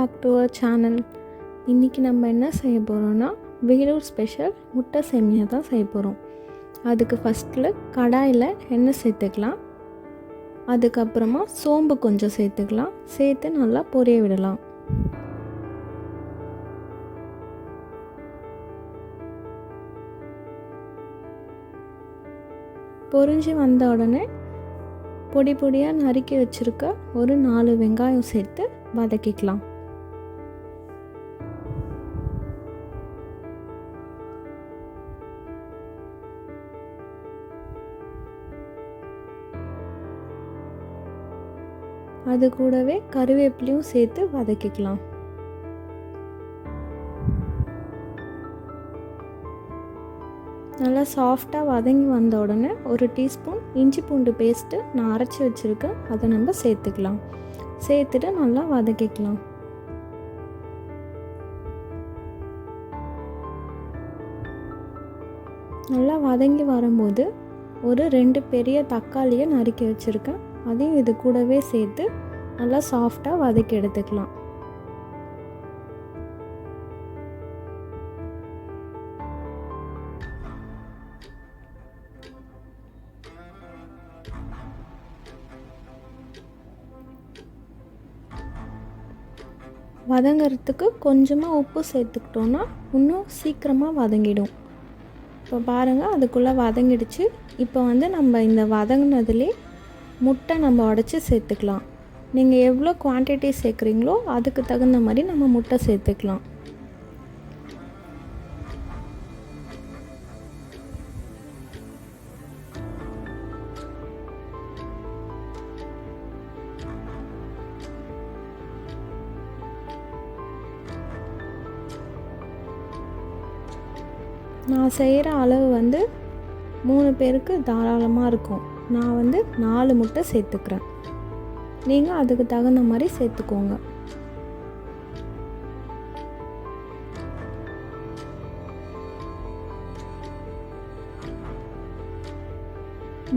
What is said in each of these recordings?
Back to our channel. இன்றைக்கி நம்ம என்ன செய்ய போகிறோன்னா, வேலூர் ஸ்பெஷல் முட்டை சேமியா தான் செய்ய போகிறோம். அதுக்கு ஃபஸ்ட்டில் கடாயில் எண்ணெய் சேர்த்துக்கலாம். அதுக்கப்புறமா சோம்பு கொஞ்சம் சேர்த்துக்கலாம். சேர்த்து நல்லா பொரிய விடலாம். பொரிஞ்சு வந்த உடனே பொடி பொடியாக நறுக்கி வச்சுருக்க ஒரு 4 வெங்காயம் சேர்த்து வதக்கிக்கலாம். அது கூடவே கருவேப்பிலையும் சேர்த்து வதக்கிக்கலாம். நல்லா சாஃப்டாக வதங்கி வந்த உடனே ஒரு டீஸ்பூன் இஞ்சி பூண்டு பேஸ்ட்டு நான் அரைச்சி வச்சுருக்கேன், அதை நம்ம சேர்த்துக்கலாம். சேர்த்துட்டு நல்லா வதக்கிக்கலாம். நல்லா வதங்கி வரும்போது ஒரு 2 பெரிய தக்காளியை நறுக்கி வச்சுருக்கேன், அதையும் இது கூடவே சேர்த்து நல்லா சாஃப்டாக வதக்கி எடுத்துக்கலாம். வதங்கிறதுக்கு கொஞ்சமாக உப்பு சேர்த்துக்கிட்டோன்னா இன்னும் சீக்கிரமாக வதங்கிடும். இப்போ பாருங்கள், அதுக்குள்ளே வதங்கிடுச்சு. இப்போ நம்ம இந்த வதங்கினதுலே முட்டை நம்ம உடச்சி சேர்த்துக்கலாம். நீங்கள் எவ்வளோ குவான்டிட்டி சேர்க்குறீங்களோ அதுக்கு தகுந்த மாதிரி நம்ம முட்டை சேர்த்துக்கலாம். நான் செய்கிற அளவு 3 பேருக்கு தாராளமாக இருக்கும். நான் 4 முட்டை சேர்த்துக்கிறேன். நீங்கள் அதுக்கு தகுந்த மாதிரி சேர்த்துக்கோங்க.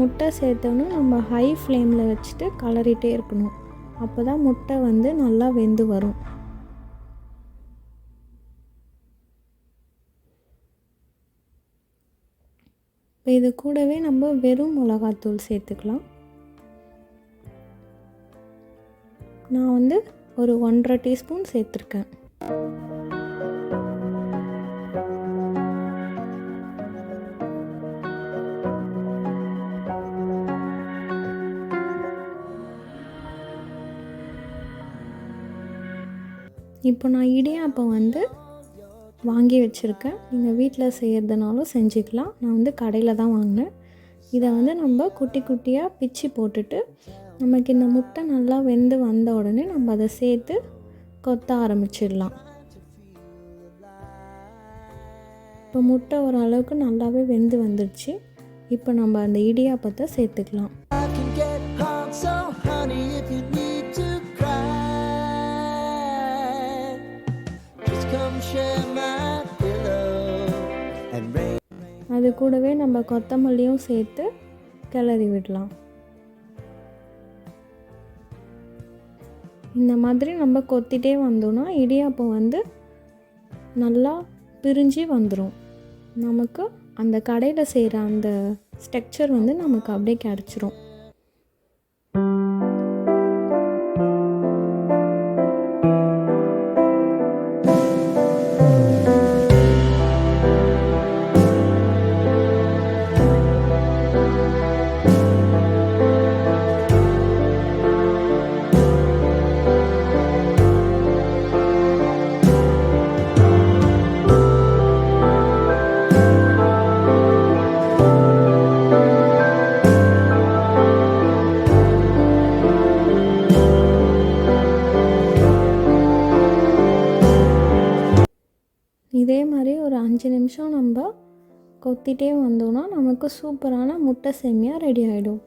முட்டை சேர்த்தோன்னு நம்ம ஹை ஃப்ளேமில் வச்சுட்டு கலரிட்டே இருக்கணும். அப்போ தான் முட்டை நல்லா வெந்து வரும். இப்போ இது கூடவே நம்ம வெறும் மிளகாத்தூள் சேர்த்துக்கலாம். நான் ஒரு 1.5 டீஸ்பூன் சேர்த்துருக்கேன். இப்போ நான் இடியாப்பம் வாங்கி வச்சுருக்கேன். நீங்கள் வீட்டில் செய்கிறதுனாலும் செஞ்சுக்கலாம். நான் கடையில் தான் வாங்கினேன். இதை நம்ம குட்டி குட்டியாக பிச்சு போட்டுட்டு நமக்கு இந்த முட்டை நல்லா வெந்து வந்த உடனே நம்ம அதை சேர்த்து கொத்த ஆரம்பிச்சிடலாம். இப்போ முட்டை ஓரளவுக்கு நல்லாவே வெந்து வந்துடுச்சு. இப்போ நம்ம அந்த இடியாப்பத்தை சேர்த்துக்கலாம். அது கூடவே நம்ம கொத்தமல்லியும் சேர்த்து கிளறி விடலாம். இந்த மாதிரி நம்ம கொத்திட்டே வந்தோம்னா இடியாப்பம் நல்லா பிரிஞ்சு வந்துடும். நமக்கு அந்த கடையில் செய்கிற அந்த ஸ்ட்ரக்சர் நமக்கு அப்படியே கிடச்சிரும். இதே மாதிரி ஒரு 5 நிமிஷம் நம்ம கொத்திட்டே வந்தோம்னா நமக்கு சூப்பரான முட்டை சேமியா ரெடி ஆகிடும்.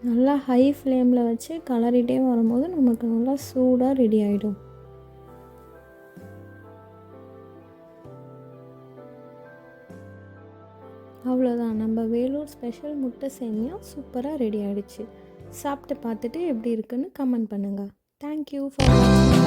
நல்லா ஹை ஃப்ளேமில் வச்சு கலரிட்டே வரும்போது நமக்கு நல்லா சூடாக ரெடி ஆகிடும். அவ்வளோதான், நம்ம வேலூர் ஸ்பெஷல் முட்டை சேமியா சூப்பராக ரெடி ஆகிடுச்சு. சாப்பிட்டு பார்த்துட்டு எப்படி இருக்குன்னு கமெண்ட் பண்ணுங்கள். தேங்க்யூ ஃபார் வாட்சிங்.